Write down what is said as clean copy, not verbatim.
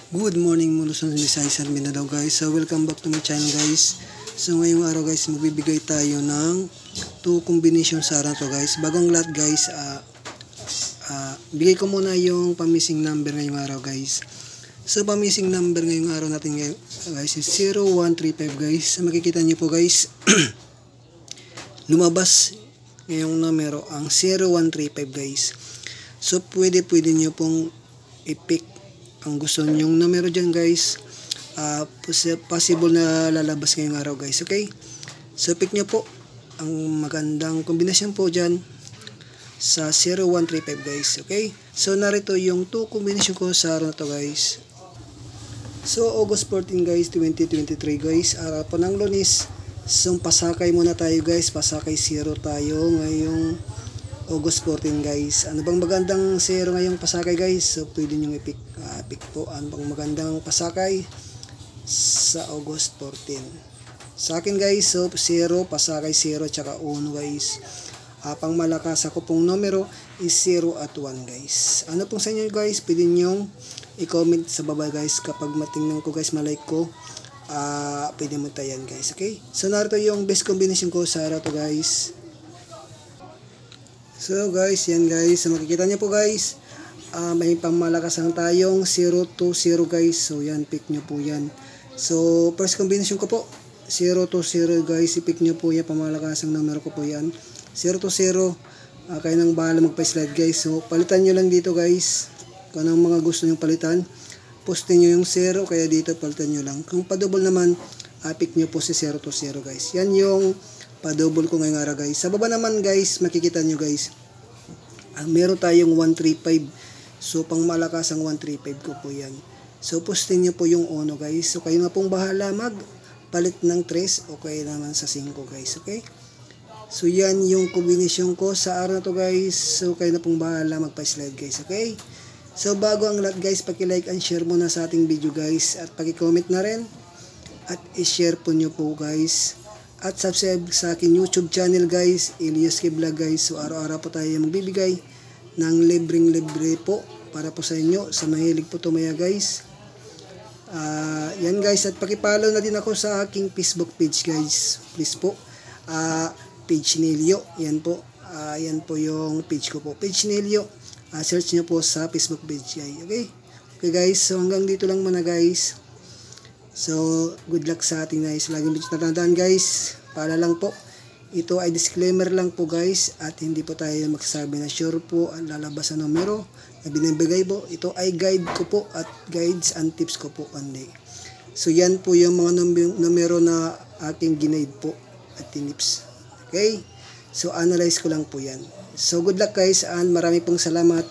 Good morning mga Luzon, Visayas, Mindanao guys. So welcome back to my channel guys. So ngayong araw guys, magbibigay tayo ng 2 combination sa araw to guys. Bagong lahat guys, bigay ko muna yung pamissing number ngayong araw guys. So pamissing number ngayong araw natin guys is 0135 guys. So makikita nyo po guys, lumabas ngayong numero ang 0135 guys. So pwede nyo pong i-pick ang gusto nyong numero dyan guys. Possible na lalabas ngayong araw guys. Okay, so pick nyo po ang magandang kombinasyon po dyan sa 0135 guys. Okay, so narito yung 2 combination ko sa araw na to guys. So August 14 guys, 2023 guys, araw po ng Lunes. So pasakay muna tayo guys, pasakay 0 tayo ngayong August 14 guys. Ano bang magandang 0 ngayong pasakay guys? So pwede nyo i-pick pick po ano bang magandang pasakay sa August 14 sa akin guys. So 0, pasakay 0 tsaka 1 guys. Pang malakas ako pong numero is 0 at 1 guys. Ano pong sa inyo guys, pwede nyo i-comment sa baba guys. Kapag matingnan ko guys, malike ko, pwede mo tayan guys. Okay, so narito yung best combination ko sa araw to guys. So guys, yan guys, so makikita nyo po guys, may pangmalakasan tayong 0 to 0 guys. So yan, pick nyo po yan. So first combination ko po 0 to 0 guys, i-pick nyo po yan, pangmalakasang numero ko po yan 0 to 0. Kayo nang bahala magpa-slide guys. So palitan nyo lang dito guys kung anong mga gusto nyo palitan. Postin nyo yung 0, kaya dito palitan nyo lang. Kung pa-double naman, pick nyo po si 0 to 0 guys. Yan yung pa-double ko ngayong araw guys. Sa baba naman guys, makikita nyo guys, meron tayong 135. So pang malakas ang 135 ko po yan. So postin nyo po yung ono guys. So kayo na pong bahala magpalit ng 3 o kaya naman sa 5 guys. Okay, so yan yung combination ko sa araw na to guys. So kayo na pong bahala magpa-slide guys. Okay, so bago ang lahat guys, paki-like and share muna sa ating video guys, at paki-comment na rin at i-share po nyo po guys. At subscribe sa akin YouTube channel guys, Elias K Vlog guys. So araw-araw po tayo magbibigay ng libreng-libre po para po sa inyo, sa mahilig po tumaya guys. Yan guys, at pakipollow na din ako sa aking Facebook page guys. Please po, page Nelio. Yan po, yan po yung page ko po, page Nelio. Search nyo po sa Facebook page guys. Okay guys, so hanggang dito lang muna guys. So, good luck sa ating guys. Laging natandaan guys, para lang po, ito ay disclaimer lang po guys, at hindi po tayo magsasabi na sure po ang lalabas na numero na binibigay po. Ito ay guide ko po at guides and tips ko po only. So, yan po yung mga numero na aking ginaid po at tips. Okay? So, analyze ko lang po yan. So, good luck guys, and marami pong salamat.